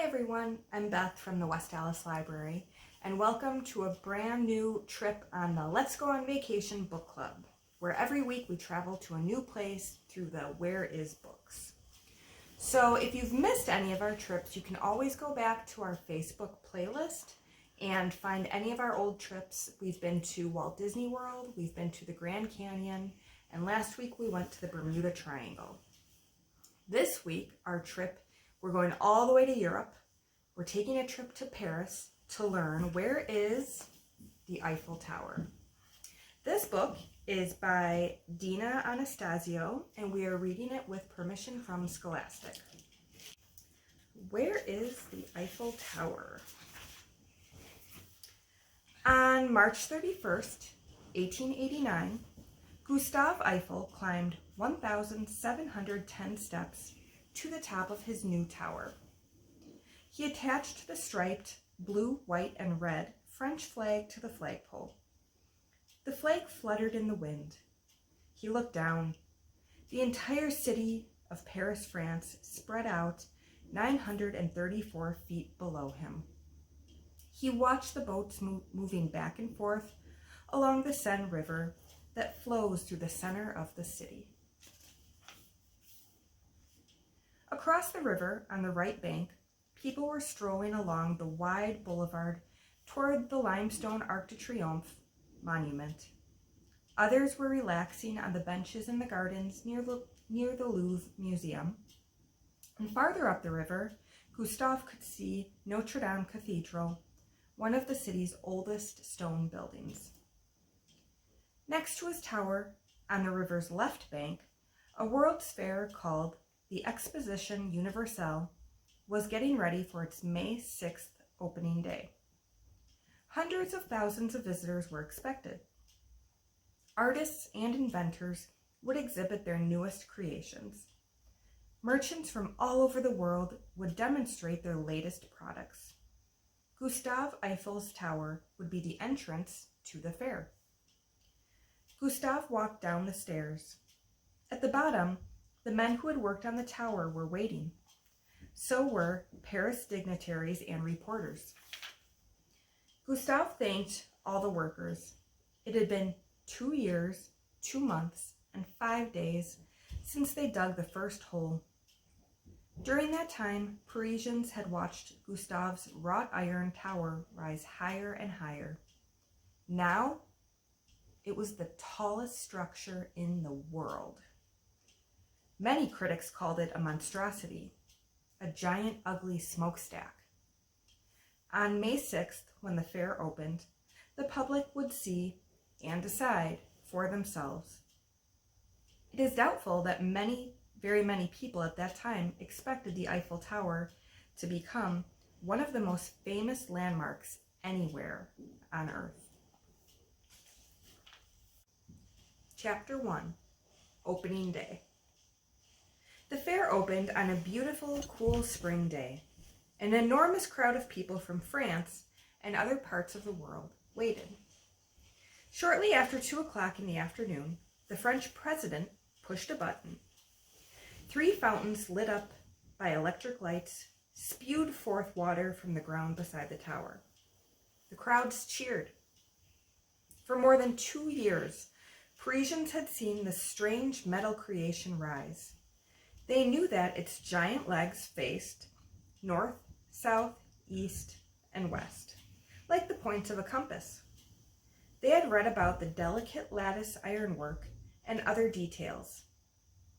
everyone, I'm Beth from the West Allis Library, and welcome to a brand new trip on the Let's Go on Vacation Book Club, where every week we travel to a new place through the Where Is books. So if you've missed any of our trips, you can always go back to our Facebook playlist and find any of our old trips. We've been to Walt Disney World, we've been to the Grand Canyon, and last week we went to the Bermuda Triangle. This week, our trip, we're going all the way to Europe. We're taking a trip to Paris to learn where is the Eiffel Tower. This book is by Dina Anastasio, and we are reading it with permission from Scholastic. Where is the Eiffel Tower? On March 31st, 1889, Gustave Eiffel climbed 1,710 steps to the top of his new tower. He attached the striped blue, white, and red French flag to the flagpole. The flag fluttered in the wind. He looked down. The entire city of Paris, France, spread out 934 feet below him. He watched the boats moving back and forth along the Seine River that flows through the center of the city. Across the river, on the right bank, people were strolling along the wide boulevard toward the limestone Arc de Triomphe monument. Others were relaxing on the benches in the gardens near the Louvre Museum. And farther up the river, Gustave could see Notre Dame Cathedral, one of the city's oldest stone buildings. Next to his tower, on the river's left bank, a World's Fair called the Exposition Universelle was getting ready for its May 6th opening day. Hundreds of thousands of visitors were expected. Artists and inventors would exhibit their newest creations. Merchants from all over the world would demonstrate their latest products. Gustave Eiffel's tower would be the entrance to the fair. Gustave walked down the stairs. At the bottom, the men who had worked on the tower were waiting. So were Paris dignitaries and reporters. Gustave thanked all the workers. It had been 2 years, 2 months, and 5 days since they dug the first hole. During that time, Parisians had watched Gustave's wrought iron tower rise higher and higher. Now, it was the tallest structure in the world. Many critics called it a monstrosity, a giant ugly smokestack. On May 6th, when the fair opened, the public would see and decide for themselves. It is doubtful that very many people at that time expected the Eiffel Tower to become one of the most famous landmarks anywhere on Earth. Chapter 1, Opening Day. The fair opened on a beautiful, cool spring day. An enormous crowd of people from France and other parts of the world waited. Shortly after 2 o'clock in the afternoon, the French president pushed a button. 3 fountains lit up by electric lights spewed forth water from the ground beside the tower. The crowds cheered. For more than 2 years, Parisians had seen the strange metal creation rise. They knew that its giant legs faced north, south, east, and west, like the points of a compass. They had read about the delicate lattice ironwork and other details.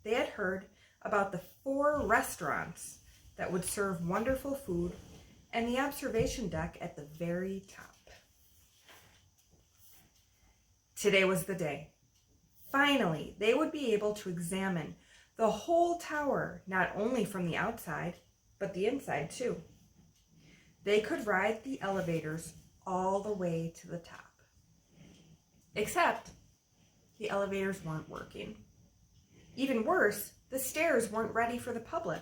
They had heard about the 4 restaurants that would serve wonderful food and the observation deck at the very top. Today was the day. Finally, they would be able to examine the whole tower, not only from the outside, but the inside too. They could ride the elevators all the way to the top. Except the elevators weren't working. Even worse, the stairs weren't ready for the public.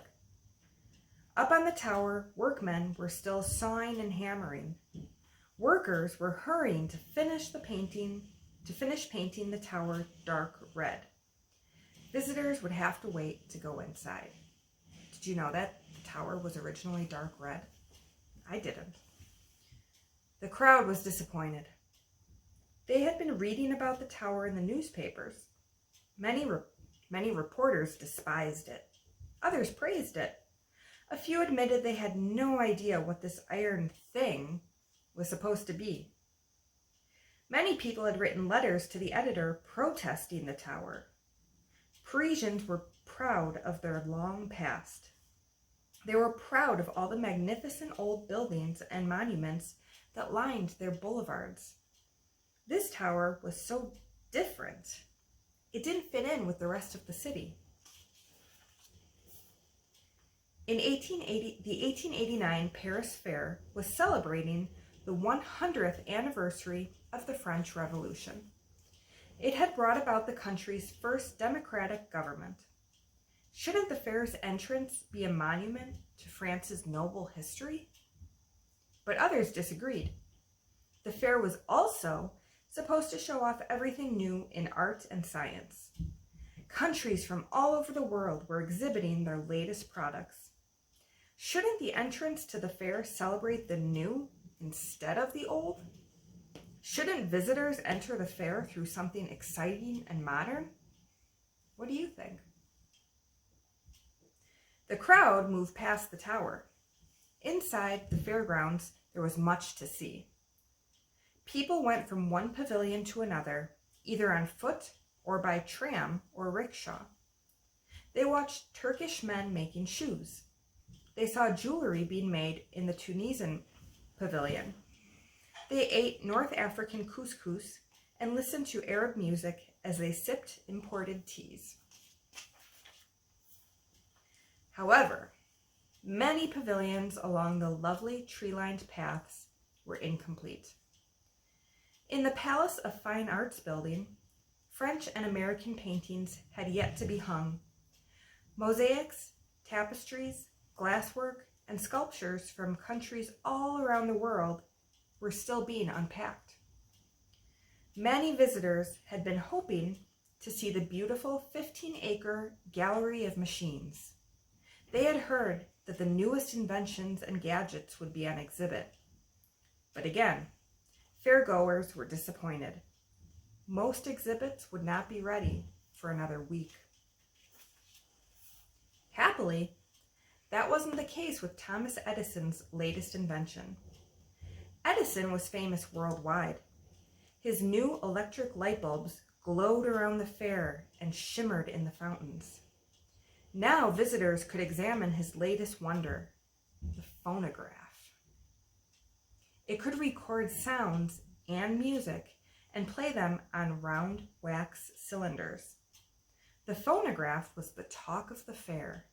Up on the tower, workmen were still sawing and hammering. Workers were hurrying to finish painting the tower dark red. Visitors would have to wait to go inside. Did you know that the tower was originally dark red? I didn't. The crowd was disappointed. They had been reading about the tower in the newspapers. Many reporters despised it. Others praised it. A few admitted they had no idea what this iron thing was supposed to be. Many people had written letters to the editor protesting the tower. Parisians were proud of their long past. They were proud of all the magnificent old buildings and monuments that lined their boulevards. This tower was so different. It didn't fit in with the rest of the city. In the 1889 Paris Fair was celebrating the 100th anniversary of the French Revolution. It had brought about the country's first democratic government. Shouldn't the fair's entrance be a monument to France's noble history? But others disagreed. The fair was also supposed to show off everything new in art and science. Countries from all over the world were exhibiting their latest products. Shouldn't the entrance to the fair celebrate the new instead of the old? Shouldn't visitors enter the fair through something exciting and modern? What do you think? The crowd moved past the tower. Inside the fairgrounds, there was much to see. People went from one pavilion to another, either on foot or by tram or rickshaw. They watched Turkish men making shoes. They saw jewelry being made in the Tunisian pavilion. They ate North African couscous and listened to Arab music as they sipped imported teas. However, many pavilions along the lovely tree-lined paths were incomplete. In the Palace of Fine Arts building, French and American paintings had yet to be hung. Mosaics, tapestries, glasswork, and sculptures from countries all around the world were still being unpacked. Many visitors had been hoping to see the beautiful 15-acre gallery of machines. They had heard that the newest inventions and gadgets would be on exhibit. But again, fairgoers were disappointed. Most exhibits would not be ready for another week. Happily, that wasn't the case with Thomas Edison's latest invention. Edison was famous worldwide. His new electric light bulbs glowed around the fair and shimmered in the fountains. Now visitors could examine his latest wonder, the phonograph. It could record sounds and music and play them on round wax cylinders. The phonograph was the talk of the fair.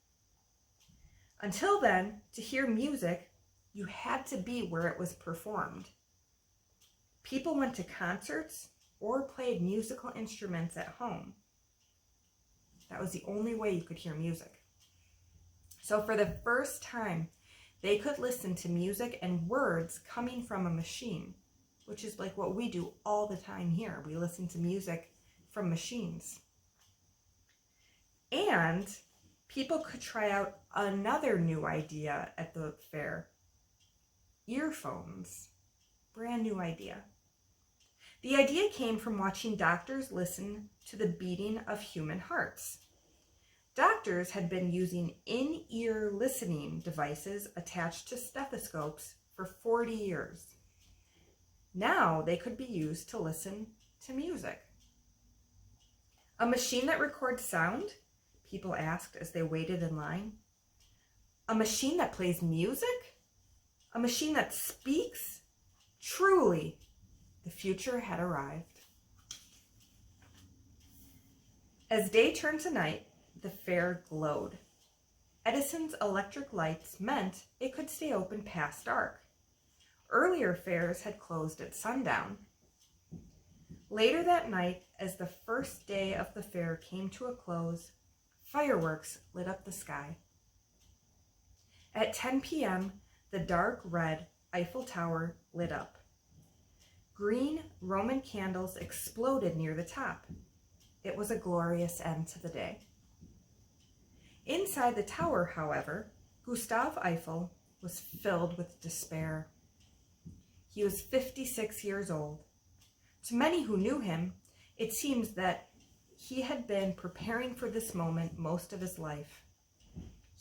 Until then, to hear music, you had to be where it was performed. People went to concerts or played musical instruments at home. That was the only way you could hear music. So for the first time, they could listen to music and words coming from a machine, which is like what we do all the time here. We listen to music from machines. And people could try out another new idea at the fair. Earphones. Brand new idea. The idea came from watching doctors listen to the beating of human hearts. Doctors had been using in-ear listening devices attached to stethoscopes for 40 years. Now they could be used to listen to music. A machine that records sound? People asked as they waited in line. A machine that plays music? A machine that speaks? Truly, the future had arrived. As day turned to night, the fair glowed. Edison's electric lights meant it could stay open past dark. Earlier fairs had closed at sundown. Later that night, as the first day of the fair came to a close, fireworks lit up the sky. At 10 p.m., the dark red Eiffel Tower lit up. Green Roman candles exploded near the top. It was a glorious end to the day. Inside the tower, however, Gustave Eiffel was filled with despair. He was 56 years old. To many who knew him, it seems that he had been preparing for this moment most of his life.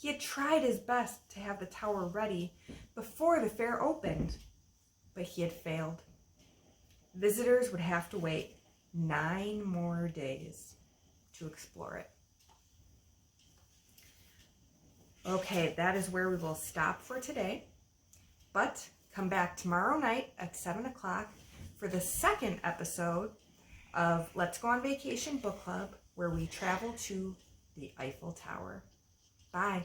He had tried his best to have the tower ready before the fair opened, but he had failed. Visitors would have to wait 9 more days to explore it. Okay, that is where we will stop for today, but come back tomorrow night at 7 o'clock for the second episode of Let's Go on Vacation Book Club, where we travel to the Eiffel Tower. Bye.